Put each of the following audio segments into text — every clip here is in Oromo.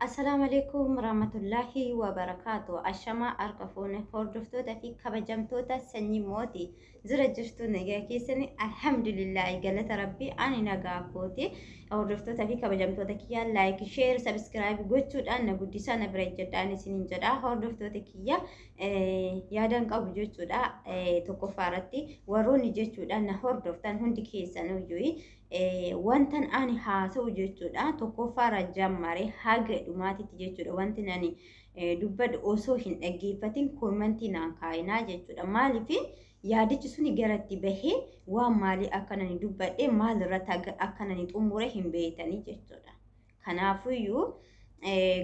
Assalamu alaikum warahmatullahi wabarakatuh. Ashama arkafuune hordoftoota fi kabajamtoota sanyii mootii jira jirtu nagaa keessanii alhamdulillah galata rabbii ani nagaa kooti. Hordoftoota fi kabajamtoota kiyya like share subscribe gochuudhaan na guddisaa na bira jedhaan isiniin jedha. Hordoftoota kiyya yaadan qabu jechuudha. Tokkoffaarratti warroonni jechuudha na hordoftan hundi keessanuu wantan ani haasa'u jechuudha tokkoffaarra jammare haga dhumaatitti jechuudha wanti nani dubbadhu osoo hin dhaggeeffatin koomentii naan kaayinaa jechuudha maaliif yaadichi suni garatti bahee waan maalii akka nani dubbadhe maalirratti akka nani xumure hin beeytanii jechuudha kanaafuyyuu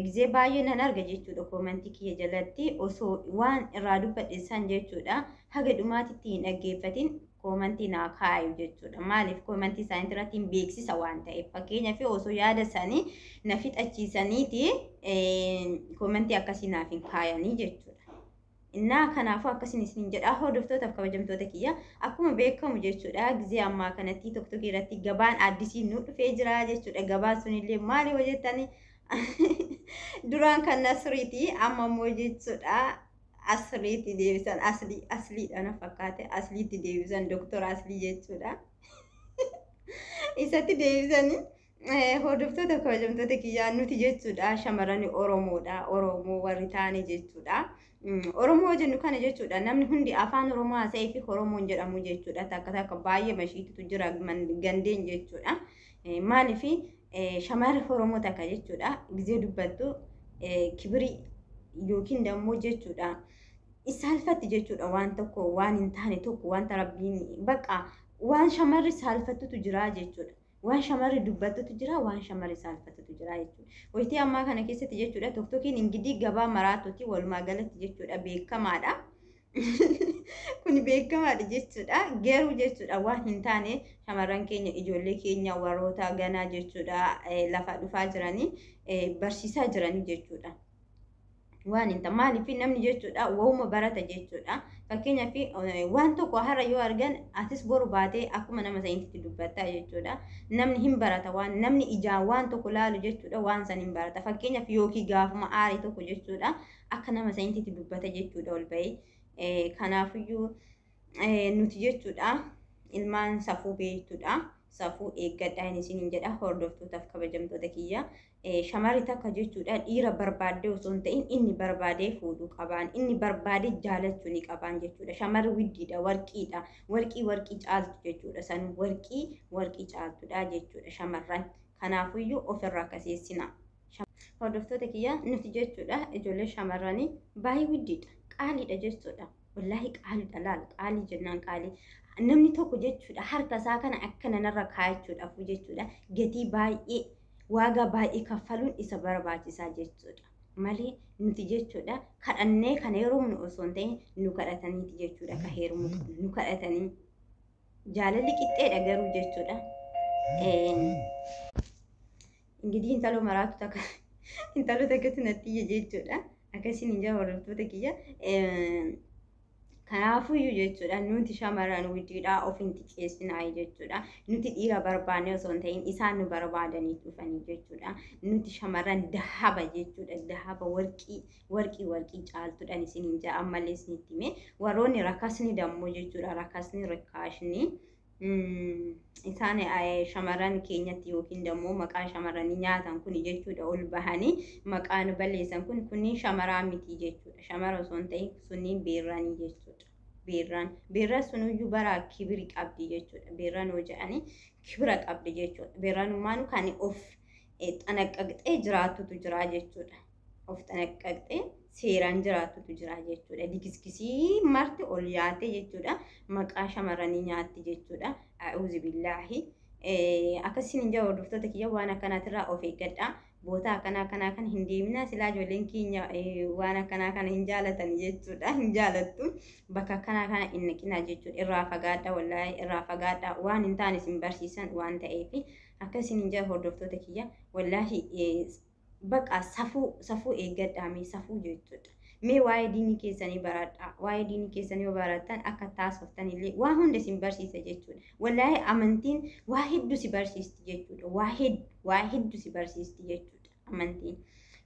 gizee baay'ee nan arga jechuudha koomentii kiyya jalatti osoo waan irraa dubbadhe san jechuudha haga dhumaatitti hin dhaggeeffatin koomentii naa kaayu jechuudha. Maaliif koomentii isaanii irratti hin beeksisa waan ta'eef fakkeenyaaf osoo yaada isaanii na fixachiisaniiti koomentii akkasii naaf hin kaayanii jechuudha. Innaa kanaafuu akkasiin isin jedha hordoftootaaf kabajamtoota kiyya akkuma beekamu jechuudha gizee ammaa kanatti tokko irratti gabaan addisiin nu dhufee jira jechuudha. Gabaan sunillee maali hojjetanii duraan kan nasriiti amma immoo jechuudha. Asliitti deebisan asliidhaan fakkaate asliitti deebisan doktora aslii jechuudha. Isatti deebisanii hordoftoota kabajamtoota kiyyaa nuti jechuudha shamarran Oromoodha. Oromoo warri taane jechuudha. Oromoo jennu kana jechuudha namni hundi afaan Oromoo haasa'ee fi Oromoon jedhamu jechuudha. Takka baay'ee mashiitutu jira gandeen jechuudha. Maaliif shamarri Oromoo takka jechuudha gizee dubbattu kibirii yookiin dammoo jechuudha. Isaalfatti jechuudha waan tokko waan hin taane tokko waan rabbiin baqa waan shamarri saalfattutu jira jechuudha. Waan shamarri dubbattutu jira waan shamarri saalfattutu jira jechuudha. Wayitii ammaa kana keessatti jechuudha tokkokiin ingidii gabaa maraatuuti walumaa galatti jechuudha beekamaadha. Kun beekamaadha jechuudha. Garuu jechuudha waan hin taane shamarran keenya ijoollee keenya warroota ganaa jechuudha lafa dhufaa jiranii barsiisaa jiranii jechuudha. Waan inta maaliif namni jechuudha wauma barata jechuudha fakkeenyaaf waan tokko har'a yoo argan atis boru baatee akkuma nama sanitti dubbatta jechuudha namni hin barata waan namni ijaan waan tokko laalu jechuudha waan san hin barata fakkeenyaaf yookiin gaafuma aarii tokko jechuudha akka nama sanitti dubbata jechuudha ol bahee kanaafiyyuu nuti jechuudha ilmaan safuu beektuudha safuu eeggadhaan isiniin jedha hordoftootaaf kabajamtoota kiyya shamarri takka jechuudha dhiira barbaadee osoo hin ta'in inni barbaadee fuudhuu qabaan inni barbaadee jaalachuu ni qabaan jechuudha shamarri widdiidha warqiidha warqii caaltu jechuudha san warqii caaltudha jechuudha shamarran kanaafiyyuu ofirraa kaseessina hordoftoota kiyya nuti jechuudha ijoollee shamarranii baay'ee widdiidha qaaliidha jechuudha wallahi qaaliidha laal qaalii jennaan qaalii namni tokko jechuudha harka isaa kana akka nanarra kaayachuudhaaf jechuudha gatii baay'ee waagaa baay'ee kaffaluun isa barbaachisaa jechuudha malee nuti jechuudha kadhannee kana heerumnu osoo hin ta'in nu kadhataniiti jechuudha ka heerumu nu kadhatanii jaalalli qixxeedha garuu jechuudha ingidiin intaloo maraatu takka intaloo takkatu natti jechuudha akkasiin hin jaa hordoftoota kiyya kanaafiyyuu jechuudha nuti shamarran widdiidhaa of hin xiqqeessinaa jechuudha nuti dhiira barbaanne osoo hin ta'in isaan nu barbaadanii dhufanii jechuudha nuti shamarran dahaba jechuudha dahaba warqii caaltuudhaan isiniin ja'a ammallee isinitti hime warroonni rakkasni dammoo jechuudha rakkasni rikkaashni isaan shamarran keenyatti yookiin dammoo maqaa shamarranii nyaatan kun jechuudha ol bahanii maqaan balleessan kun kunniin shamaraa miti jechuudha shamara osoo hin ta'in sunniin beerranii jechuudha beerra sunuyyuu bara kibiri qabdi jechuudha beerran hojja'anii kibira qabdi jechuudha beerranummaan kan of xanaqqaqxee jiraatutu jira jechuudha of xanaqqaqxee seeraan jiraatutu jira jechuudha digiskisii marti ol yaate jechuudha maqaa shamarranii nyaatti jechuudha a'uuzu billaahi akkasiin hin jiru hordoftoota kiyya waan akkanaatirraa of eeggadhaa boota akkanaa kan hin deemina silaa ijoolleen keenya waan akkanaa kana hin jaalatan jechuudha hin jaalattu bakka akkanaa kana hin naqinaa jechuudha irraa fagaadhaa wallaahi irraa fagaadhaa waan hin taane isin barsiisan waan ta'eef akkasiin hin jiru hordoftoota kiyya wallaahi baqa safuu eeggadhaame safuu jechuudha mee waa'ee diinii keessanii baradhaa waa'ee diinii keessanii yoo barattan akka taasiftan illee waa hunda isin barsiisa jechuudha wallaahi amantiin waa hedduu si barsiisti jechuudha waa hedduu si barsiisti jechuudha amantiin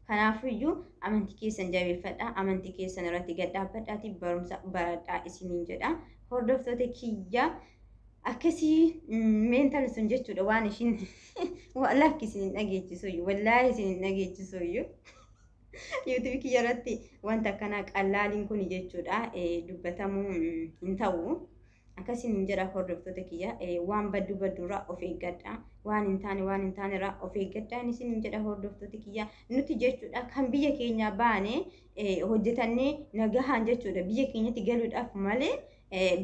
Kanaafiyyuu amantii keessan jabeeffadhaa, amantii keessan irratti gad dhaabbadhaatii barumsa baradhaa isiniin jedha. Hordoftoota kiyya akkasii meental sun jechuudha waan ishiin lakki isiniin dhageechisuyyuu wallaahi isiniin dhageechisuyyuu. YouTube kiyya irratti wanta akkanaa qallaaliin kun jechuudha dubbatamuu hin ta'u. Akkasiin jedha hordoftoota kiyya waan badduurraa of eeggadhaa, waan hin taane irraa of eeggadhaa isiniin jedha hordoftoota kiyya. Nuti jechuudha kan biyya keenya baane hojjetannee nagahaan jechuudha biyya keenyatti galuudhaaf malee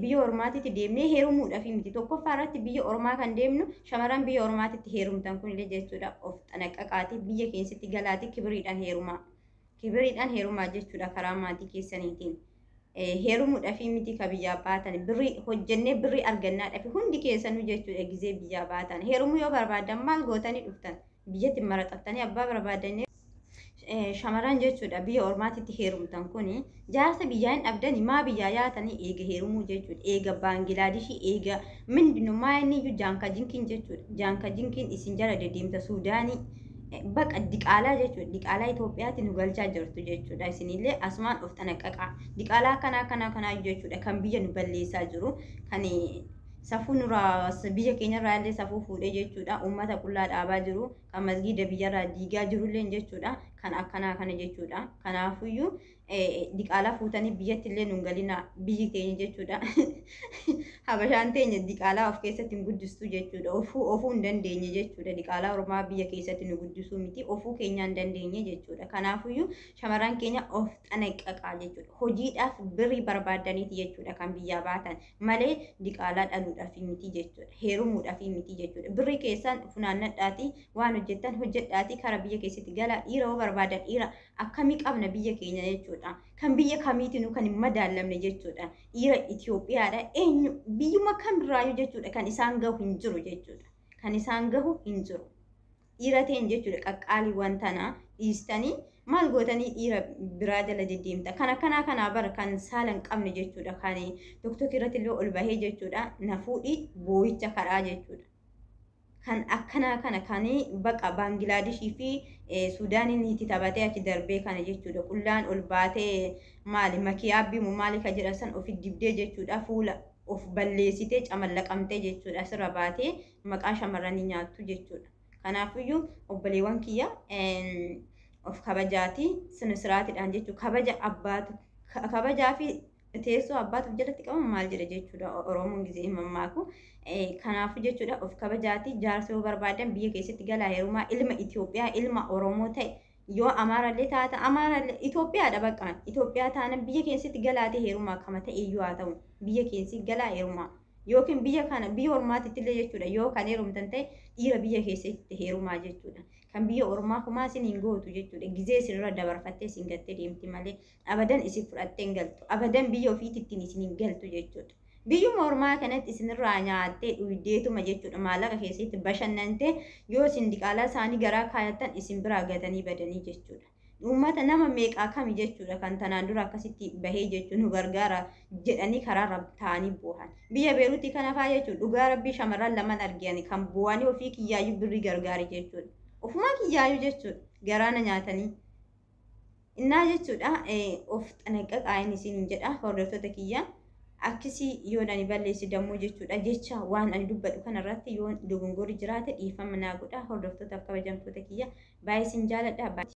biyya ormaatitti deemnee heerumuudhaaf miti. Tokkoffaa irratti biyya ormaa kan deemnu shamarran biyya ormaatitti heerumtan kunillee jechuudha of xanaqqaqaatii biyya keessatti galaatii kibiriidhaan heerumaa jechuudha karaa maatii keessaniitiin. Heerumuudhaaf miti ka biyyaa baatan birrii hojjennee birrii argannaadhaaf hundi keessanuu jechuudha gizee biyyaa baatan heerumuu yoo barbaadan maal gootanii dhuftan biyyatti maraxattanii abbaa barbaadanii shamarran jechuudha biyya ormaatitti heerumtan kuni jaarsa biyyaa hin dhabdani maa biyyaa yaatanii eega heerumuu jechuudha eega Baanglaadeshii eega mindinummaa inni iyyuu jaanka jinkiin jechuudha jaanka jinkiin isin jala deddeemta Suudaanii baqa diqaalaa jechuudha diqaalaa Itoophiyaatti nu galchaa jirtu jechuudha isinillee asumaan of xanaqqaqaa diqaalaa kanaa jechuudha kan biyya nu balleessaa jiru kan safuu nurraa biyya keenyarraa illee safuu fuudhee jechuudha uummata qullaa dhaabaa jiru kan masgiida biyyarraa diigaa jirullee jechuudha kan akkanaa kana jechuudha. Kanaafiyyuu diqaalaa fuutanii biyyatti illee nu galina biyyi keenya jechuudha. Habashaan teenya diqaalaa of keessatti hin guddistu jechuudha. Ofuu hin dandeenye jechuudha. Diqaalaa ormaa biyya keessatti nu guddisuu miti ofuu keenya hin dandeenye jechuudha. Kanaafiyyuu shamarran keenya of xanaqqaqaa jechuudha. Hojiidhaaf birrii barbaadaniiti jechuudha kan biyyaa baatan malee diqaalaa dhaluudhaaf miti jechuudha. Heerumuudhaaf miti jechuudha. Birrii keessan funaannadhaatii waan hojjettan hojjedhaatii karaa biyya keessatti galaa dhiira yoo barbaadan dhiira akkamii qabna biyya keenya jechuudha. Kan biyya kamiitinuu kan hin madaallamne jechuudha. Dhiira Itoophiyaadha eenyu biyyuma kamirraayyuu jechuudha kan isaan gahu hin jiru jechuudha. Kan isaan gahu hin jiru. Dhiira ta'een jechuudha qaqqaalii wantana dhiistanii maal gootanii dhiira biraa jala deddeemta. Kanaa bara kan saala hin qabne jechuudha. Kan TikTok irratti illee ol bahee jechuudha. Na fuudhii boo'icha karaa jechuudha. Kan akkanaa kana kan baqa Baanglaadeshii fi Suudaaniin itti taphatee achi darbee kana jechuudha. Qullaan ol baatee maali makiyaabbii maali ka jedhan san ofi dibdee jechuudha. Fuula of balleessitee camallaqamtee jechuudha. Asirra baatee maqaa shamarranii nyaattu jechuudha. Kanaafiyyuu obboleewwan kiyya of kabajaati sinisiraatiidhaan jechuudha. Kabaja abbaatu kabajaa fi teessoo abbaatuuf jalatti qabamu maal jedha jechuudha Oromoon gizee himammaaku. Kanaafuu jechuudha of kabajaati jaarsa yoo barbaadan biyya keessatti galaa heerumaa ilma Itoophiyaa ilma Oromoo ta'e yoo Amaarallee taata Amaarallee Itoophiyaadha baqqaan Itoophiyaa taanan biyya keessatti galaatee heerumaa kama ta'e iyyuu haa ta'u biyya keessatti galaa heerumaa yookiin biyya kana biyya ormaatitti illee jechuudha yoo kan heerumtan ta'e dhiira biyya keessatti heerumaa jechuudha. Kan biyya ormaa kumaa isin hin gootu jechuudha. Gizee isinirra dabarfattee isin gattee deemti malee abadan isin fudhattee hin galtu. Abadan biyya ofiitittiin isin hin galtu jechuudha. Biyyuma ormaa kanatti isinirraa nyaattee dhuydeetuma jechuudha. Maallaqa keessatti bashannantee yoo isin diqaalaa isaanii garaa kaayattan isin biraa gatanii badanii jechuudha. Uummata nama meeqaa kami jechuudha kan tanaan dura akkasitti bahee jechuun nu gargaara jedhanii karaarra taa'anii boohan. Biyya Beeruutii kana fa'aa jechuudha. Dhugaa rabbii shamarran lamaan arganii kan bu'anii ofii kiyyaayyuu birrii gargaari jechuudha. Ofumaa kiyyaayyuu jechuudha. Garaana nyaatanii. Innaa jechuudha of xanaqqaqaayin isin jedha hordoftoota kiyyaa. Akkasii yoo ani balleessi dammoo jechuudha jecha waan ani dubbadhu kanarratti yoo dogongorri jiraate dhiifama naa godha hordoftoota kabajamtoota kiyya baay'ee isin jaaladha.